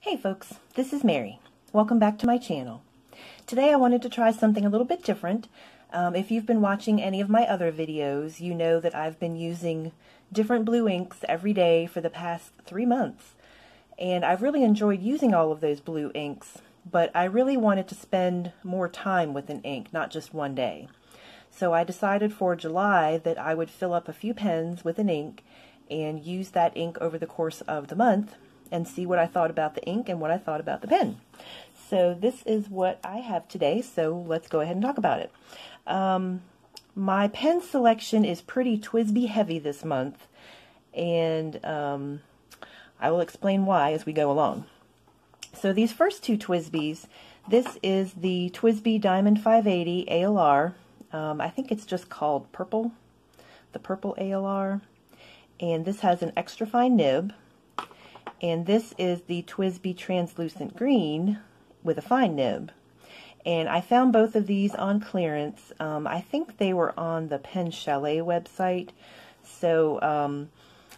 Hey folks, this is Mary. Welcome back to my channel. Today I wanted to try something a little bit different. If you've been watching any of my other videos, you know that I've been using different blue inks every day for the past 3 months. And I've really enjoyed using all of those blue inks, but I really wanted to spend more time with an ink, not just one day. So I decided for July that I would fill up a few pens with an ink and use that ink over the course of the month and see what I thought about the ink and what I thought about the pen. So this is what I have today, so let's go ahead and talk about it. My pen selection is pretty TWSBI heavy this month, and I will explain why as we go along. So these first two TWSBIs, this is the TWSBI Diamond 580 ALR. I think it's just called Purple, the Purple ALR, and this has an extra fine nib. And this is the TWSBI Translucent Green with a fine nib. And I found both of these on clearance. I think they were on the Pen Chalet website. So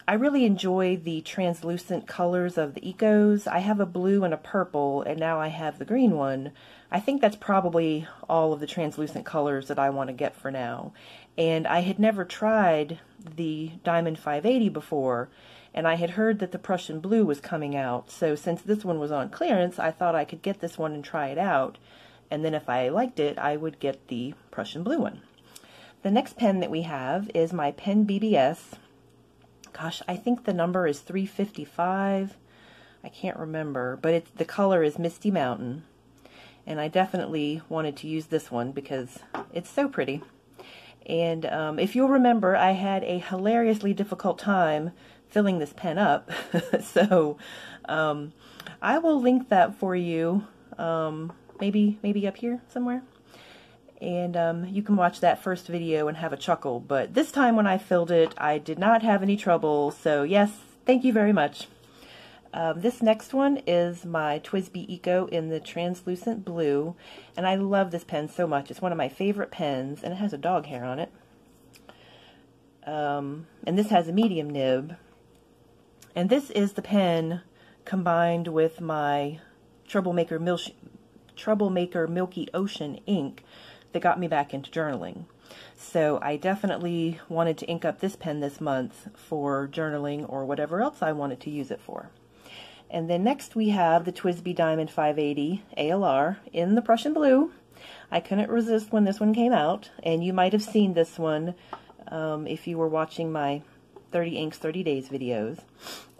I really enjoy the translucent colors of the Ecos. I have a blue and a purple, and now I have the green one. I think that's probably all of the translucent colors that I want to get for now. And I had never tried the Diamond 580 before, and I had heard that the Prussian blue was coming out, so since this one was on clearance, I thought I could get this one and try it out, and then if I liked it, I would get the Prussian blue one. The next pen that we have is my Pen BBS. Gosh, I think the number is 355. I can't remember, but the color is Misty Mountain, and I definitely wanted to use this one because it's so pretty. And if you'll remember, I had a hilariously difficult time filling this pen up, so I will link that for you, maybe up here somewhere, and you can watch that first video and have a chuckle. But this time when I filled it, I did not have any trouble, so yes, thank you very much. This next one is my TWSBI Eco in the translucent blue, and I love this pen so much. It's one of my favorite pens, and it has a dog hair on it. And this has a medium nib. And this is the pen combined with my Troublemaker Milky Ocean ink that got me back into journaling. So I definitely wanted to ink up this pen this month for journaling or whatever else I wanted to use it for. And then next we have the TWSBI Diamond 580 ALR in the Prussian blue. I couldn't resist when this one came out, and you might have seen this one if you were watching my 30 Inks 30 Days videos.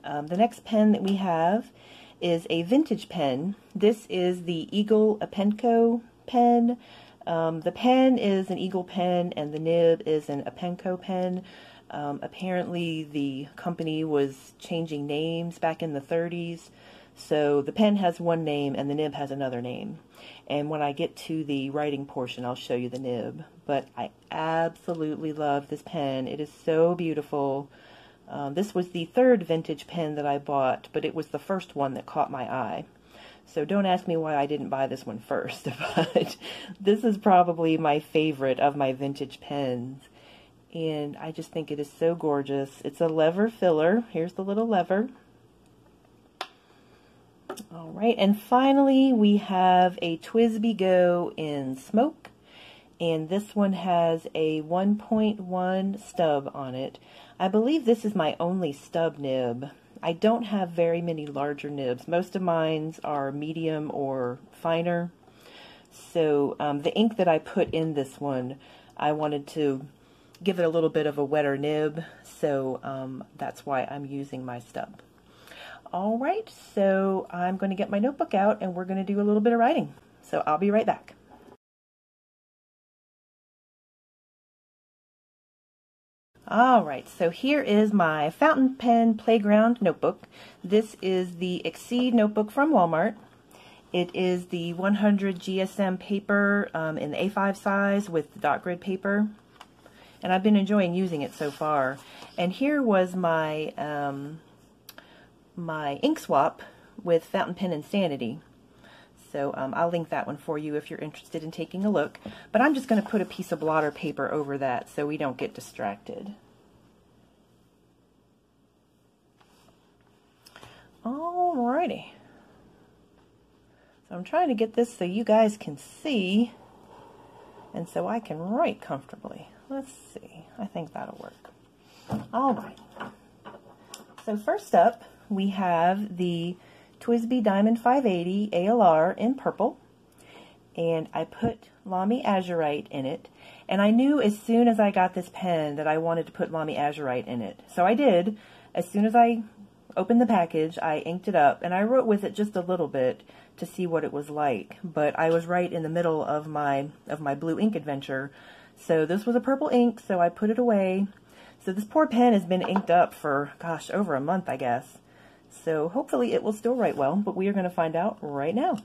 The next pen that we have is a vintage pen. This is the Eagle Apenco pen. The pen is an Eagle pen and the nib is an Apenco pen. Apparently the company was changing names back in the 30s, so the pen has one name and the nib has another name. And when I get to the writing portion, I'll show you the nib. But I absolutely love this pen. It is so beautiful. This was the third vintage pen that I bought, but it was the first one that caught my eye. So don't ask me why I didn't buy this one first, but this is probably my favorite of my vintage pens. And I just think it is so gorgeous. It's a lever filler. Here's the little lever. All right, and finally we have a TWSBI Go in Smoke. And this one has a 1.1 stub on it. I believe this is my only stub nib. I don't have very many larger nibs. Most of mine are medium or finer. So the ink that I put in this one, I wanted to give it a little bit of a wetter nib, so that's why I'm using my stub. Alright, so I'm going to get my notebook out and we're going to do a little bit of writing. So I'll be right back. Alright, so here is my fountain pen playground notebook. This is the Exceed notebook from Walmart. It is the 100 GSM paper in the A5 size with dot grid paper. And I've been enjoying using it so far. And here was my my ink swap with Fountain Pen Insanity. So I'll link that one for you if you're interested in taking a look. But I'm just going to put a piece of blotter paper over that so we don't get distracted. Alrighty. So I'm trying to get this so you guys can see and so I can write comfortably. Let's see. I think that'll work. All right. So first up, we have the TWSBI Diamond 580 ALR in purple. And I put Lamy Azurite in it. And I knew as soon as I got this pen that I wanted to put Lamy Azurite in it. So I did. As soon as I opened the package, I inked it up. And I wrote with it just a little bit to see what it was like. But I was right in the middle of my blue ink adventure. So this was a purple ink, so I put it away. So this poor pen has been inked up for, gosh, over a month, I guess. So hopefully it will still write well, but we are going to find out right now.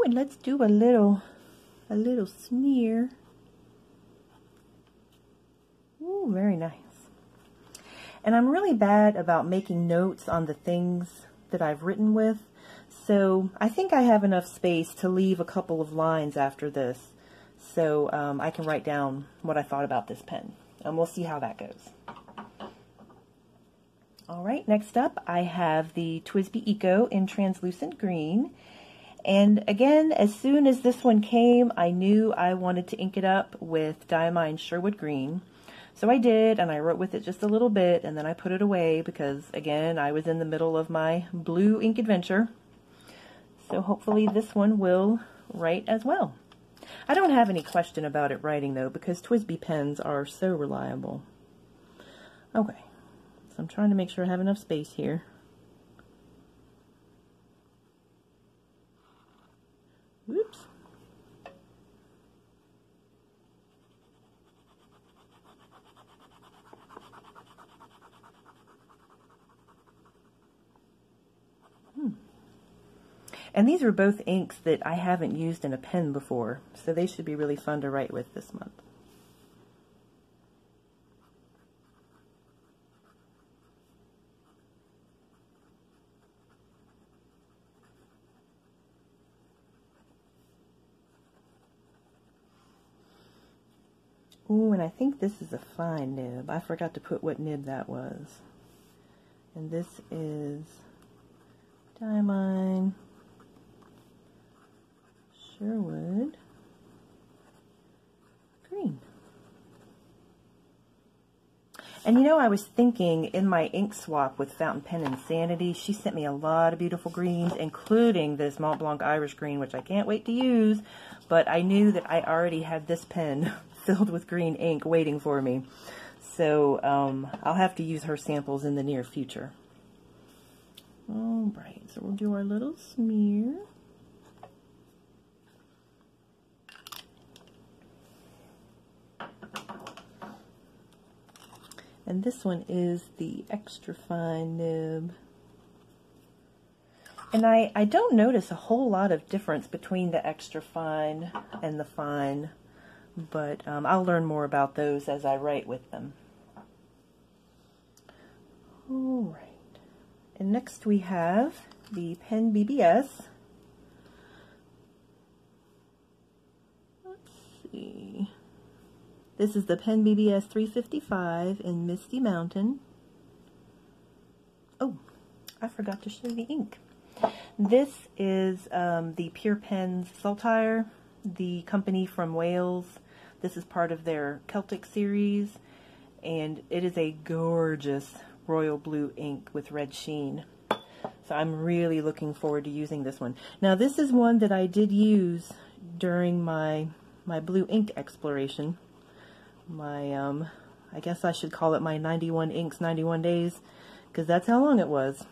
And let's do a little smear. Ooh, very nice. And I'm really bad about making notes on the things that I've written with, so I think I have enough space to leave a couple of lines after this, so I can write down what I thought about this pen, and we'll see how that goes. All right, next up I have the TWSBI Eco in translucent green. And again, as soon as this one came, I knew I wanted to ink it up with Diamine Sherwood Green. So I did, and I wrote with it just a little bit, and then I put it away because, again, I was in the middle of my blue ink adventure. So hopefully this one will write as well. I don't have any question about it writing, though, because TWSBI pens are so reliable. Okay, so I'm trying to make sure I have enough space here. Whoops. And these are both inks that I haven't used in a pen before, so they should be really fun to write with this month. Ooh, and I think this is a fine nib. I forgot to put what nib that was. And this is Diamine Sherwood Green. And you know, I was thinking in my ink swap with Fountain Pen Insanity, she sent me a lot of beautiful greens, including this Mont Blanc Irish Green, which I can't wait to use, but I knew that I already had this pen filled with green ink waiting for me. So I'll have to use her samples in the near future. All right, so we'll do our little smear. And this one is the extra fine nib. And I don't notice a whole lot of difference between the extra fine and the fine, but I'll learn more about those as I write with them. All right. And next we have the Pen BBS. Let's see. This is the Pen BBS 355 in Misty Mountain. Oh, I forgot to show the ink. This is the Pure Pens Saltire, the company from Wales. This is part of their Celtic series, and it is a gorgeous royal blue ink with red sheen. So I'm really looking forward to using this one. Now this is one that I did use during my blue ink exploration. I I guess I should call it my 91 inks, 91 days, because that's how long it was.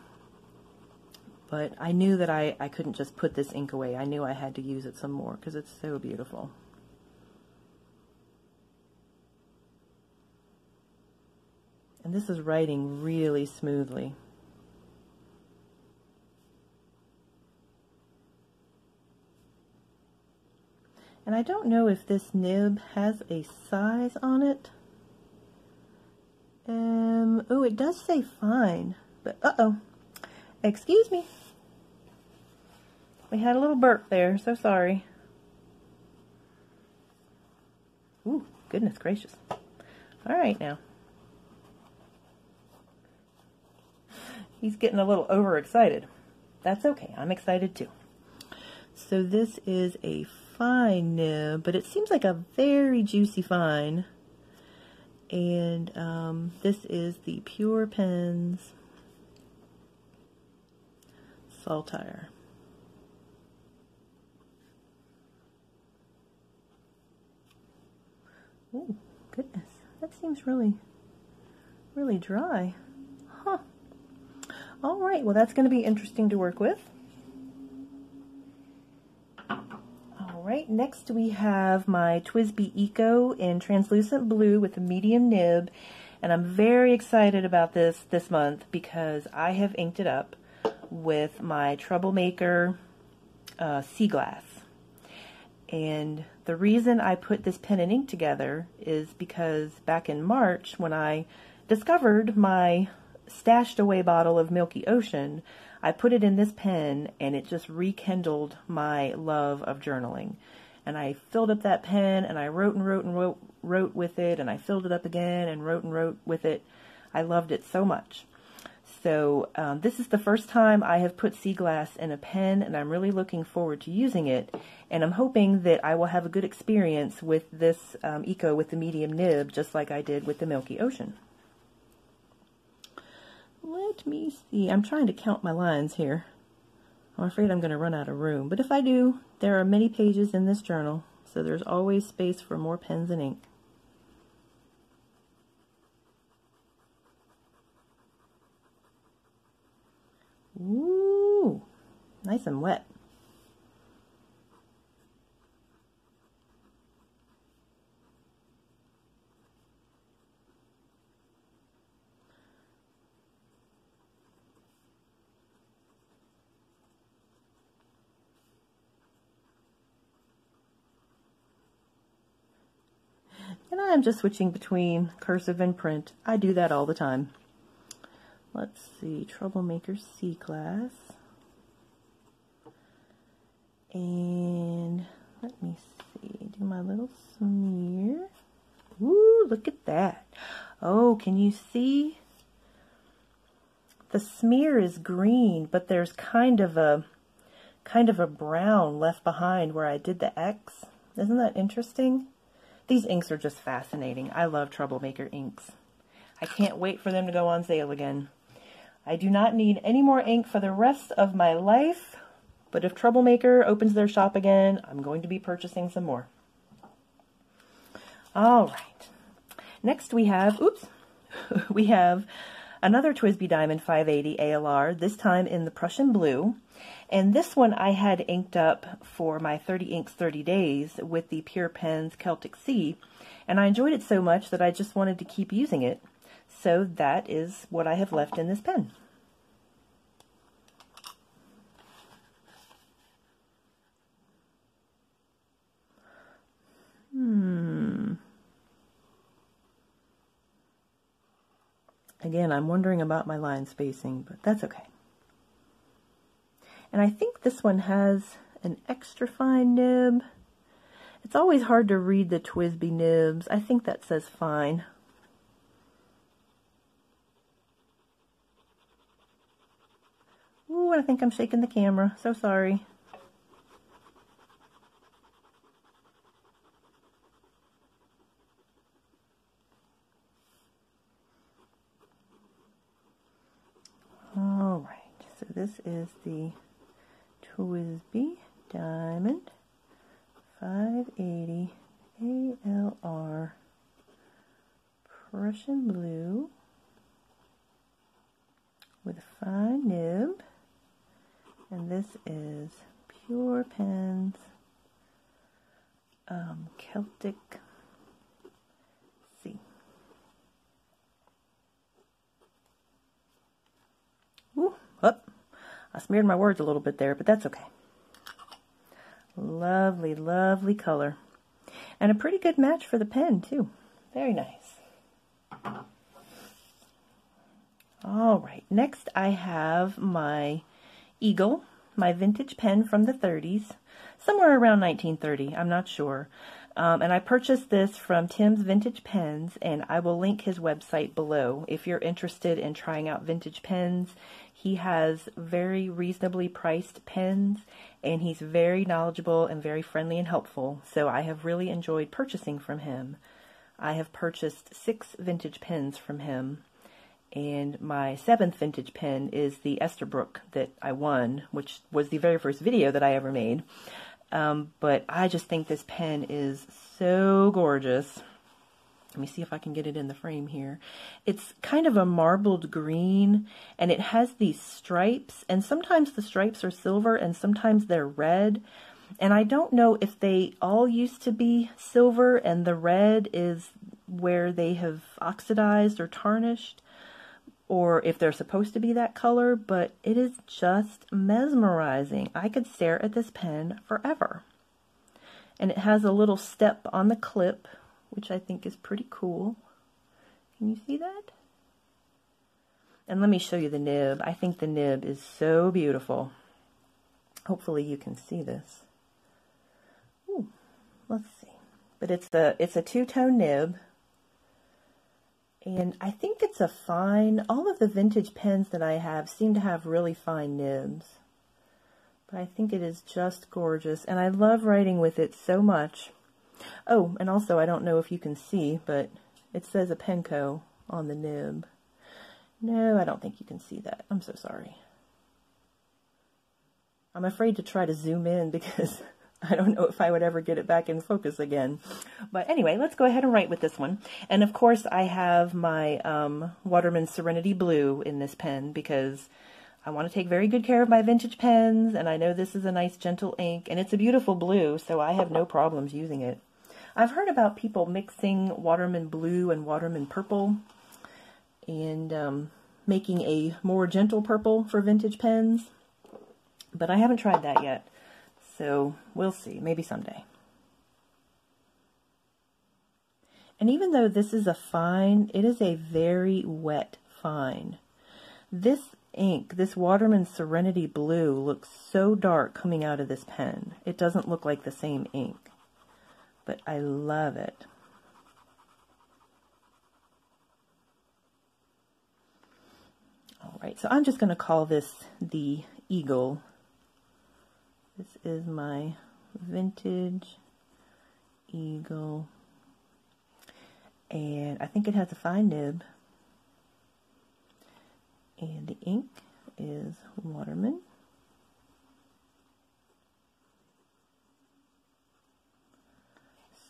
But I knew that I couldn't just put this ink away. I knew I had to use it some more because it's so beautiful. And this is writing really smoothly. And I don't know if this nib has a size on it. Oh, it does say fine, but uh-oh. Excuse me. We had a little burp there, so sorry. Ooh, goodness gracious. All right now. He's getting a little overexcited. That's okay, I'm excited too. So this is a fine nib, but it seems like a very juicy fine. And this is the Pure Pens Saltire. Oh, goodness. That seems really, really dry. Huh. All right, well, that's going to be interesting to work with. All right, next we have my TWSBI Eco in translucent blue with a medium nib. And I'm very excited about this month because I have inked it up with my Troublemaker Sea Glass. And the reason I put this pen and ink together is because back in March, when I discovered my stashed away bottle of Milky Ocean, I put it in this pen and it just rekindled my love of journaling. And I filled up that pen and I wrote and wrote and wrote with it, and I filled it up again and wrote with it. I loved it so much. So this is the first time I have put Sea Glass in a pen, and I'm really looking forward to using it. And I'm hoping that I will have a good experience with this Eco with the medium nib, just like I did with the Milky Ocean. Let me see. I'm trying to count my lines here. I'm afraid I'm going to run out of room. But if I do, there are many pages in this journal, so there's always space for more pens and ink. Ooh, nice and wet. And I'm just switching between cursive and print. I do that all the time. Let's see, Troublemaker Sea Glass. And let me see, do my little smear. Ooh, look at that. Oh, can you see? The smear is green, but there's kind of a brown left behind where I did the X. Isn't that interesting? These inks are just fascinating. I love Troublemaker inks. I can't wait for them to go on sale again. I do not need any more ink for the rest of my life, but if Troublemaker opens their shop again, I'm going to be purchasing some more. All right. Next we have, we have another TWSBI Diamond 580 ALR, this time in the Prussian blue. And this one I had inked up for my 30 Inks 30 Days with the Pure Pens Celtic Sea. And I enjoyed it so much that I just wanted to keep using it. So that is what I have left in this pen. Again, I'm wondering about my line spacing, but that's okay. And I think this one has an extra fine nib. It's always hard to read the TWSBI nibs. I think that says fine. Ooh, I think I'm shaking the camera. So sorry. All right, so this is the TWSBI Diamond 580 ALR Prussian blue with a fine nib, and this is Pure Pens Celtic Sea. Ooh, up. I smeared my words a little bit there, but that's okay. Lovely, lovely color. And a pretty good match for the pen, too. Very nice. All right, next I have my Eagle, my vintage pen from the 30s, somewhere around 1930, I'm not sure. And I purchased this from Tim's Vintage Pens, and I will link his website below if you're interested in trying out vintage pens. He has very reasonably priced pens, and he's very knowledgeable and very friendly and helpful, so I have really enjoyed purchasing from him. I have purchased 6 vintage pens from him, and my 7th vintage pen is the Esterbrook that I won, which was the very first video that I ever made. But I just think this pen is so gorgeous. Let me see if I can get it in the frame here. It's kind of a marbled green, and it has these stripes, and sometimes the stripes are silver and sometimes they're red. And I don't know if they all used to be silver and the red is where they have oxidized or tarnished, or if they're supposed to be that color, but it is just mesmerizing. I could stare at this pen forever. And it has a little step on the clip, which I think is pretty cool. Can you see that? And let me show you the nib. I think the nib is so beautiful. Hopefully you can see this. Ooh, let's see. But it's a two-tone nib. And I think it's a fine, all of the vintage pens that I have seem to have really fine nibs. But I think it is just gorgeous, and I love writing with it so much. Oh, and also I don't know if you can see, but it says a Penco on the nib. No, I don't think you can see that. I'm so sorry. I'm afraid to try to zoom in because I don't know if I would ever get it back in focus again. But anyway, let's go ahead and write with this one. And of course I have my Waterman Serenity Blue in this pen because I want to take very good care of my vintage pens, and I know this is a nice gentle ink, and it's a beautiful blue, so I have no problems using it. I've heard about people mixing Waterman Blue and Waterman Purple and making a more gentle purple for vintage pens, but I haven't tried that yet. So we'll see, maybe someday. And even though this is a fine, it is a very wet fine. This ink, this Waterman Serenity Blue, looks so dark coming out of this pen. It doesn't look like the same ink, but I love it. All right, so I'm just going to call this the Eagle. This is my vintage Eagle, and I think it has a fine nib, and the ink is Waterman.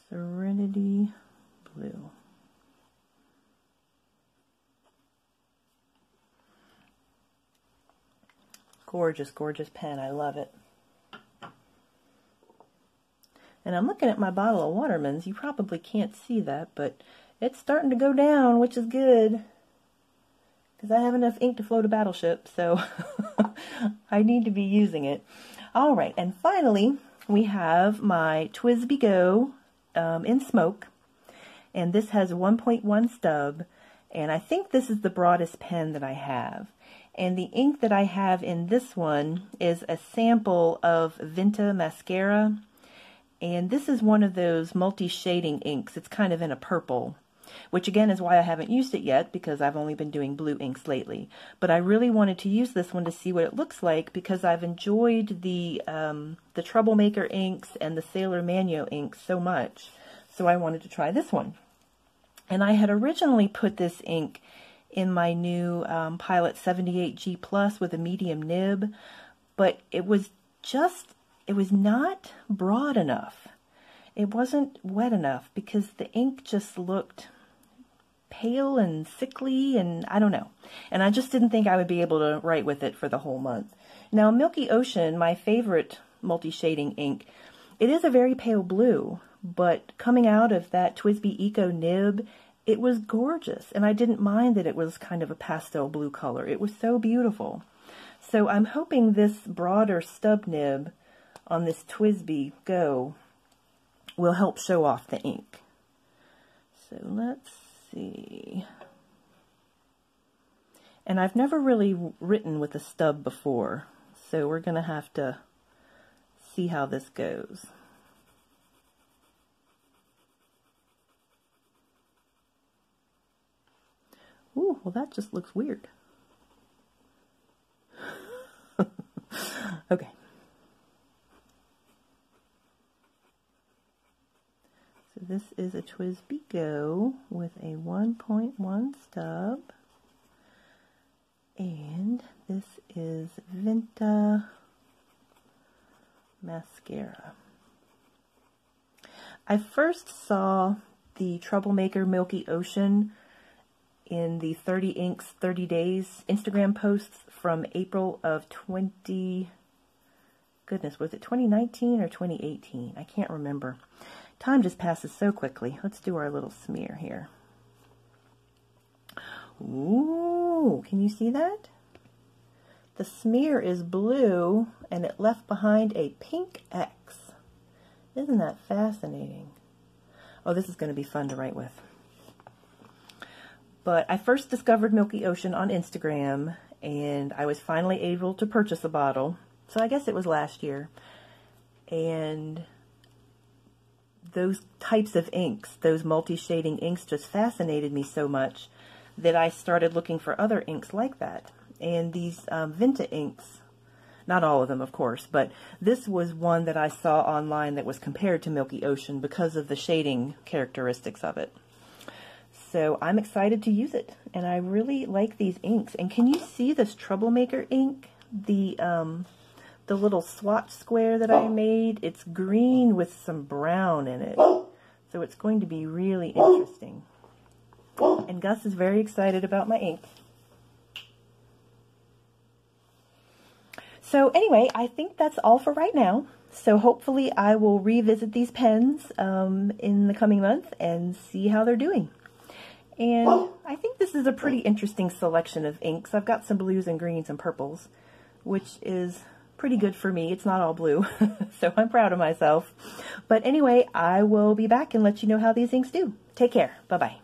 Serenity Blue. Gorgeous, gorgeous pen. I love it. And I'm looking at my bottle of Watermans. You probably can't see that, but it's starting to go down, which is good. Because I have enough ink to float a battleship, so I need to be using it. All right, and finally, we have my TWSBI Go in smoke. And this has 1.1 stub. And I think this is the broadest pen that I have. And the ink that I have in this one is a sample of Vinta mascara. And this is one of those multi-shading inks. It's kind of in a purple, which again is why I haven't used it yet, because I've only been doing blue inks lately. But I really wanted to use this one to see what it looks like, because I've enjoyed the Troublemaker inks and the Sailor Mano inks so much. So I wanted to try this one. And I had originally put this ink in my new Pilot 78G Plus with a medium nib, but it was not broad enough. It wasn't wet enough because the ink just looked pale and sickly, and I don't know. And I just didn't think I would be able to write with it for the whole month. Now, Milky Ocean, my favorite multi-shading ink, it is a very pale blue, but coming out of that TWSBI Eco nib, it was gorgeous, and I didn't mind that it was kind of a pastel blue color. It was so beautiful. So I'm hoping this broader stub nib on this TWSBI Go will help show off the ink. So let's see. And I've never really written with a stub before, so we're going to have to see how this goes. Ooh, well that just looks weird. Okay. So this is a TWSBI Go with a 1.1 stub. And this is Vinta mascara. I first saw the Troublemaker Milky Ocean in the 30 Inks 30 Days Instagram posts from April of was it 2019 or 2018? I can't remember. Time just passes so quickly. Let's do our little smear here. Ooh, can you see that? The smear is blue and it left behind a pink X. Isn't that fascinating? Oh, this is going to be fun to write with. But I first discovered Milky Ocean on Instagram, and I was finally able to purchase a bottle. So I guess it was last year. And those types of inks, those multi-shading inks, just fascinated me so much that I started looking for other inks like that. And these Vinta inks, not all of them, of course, but this was one that I saw online that was compared to Milky Ocean because of the shading characteristics of it. So I'm excited to use it, and I really like these inks. And can you see this Troublemaker ink? The little swatch square that I made, it's green with some brown in it. So it's going to be really interesting. And Gus is very excited about my ink. So anyway, I think that's all for right now. So hopefully I will revisit these pens in the coming month and see how they're doing. And I think this is a pretty interesting selection of inks. I've got some blues and greens and purples, which is pretty good for me. It's not all blue, so I'm proud of myself. But anyway, I will be back and let you know how these inks do. Take care. Bye-bye.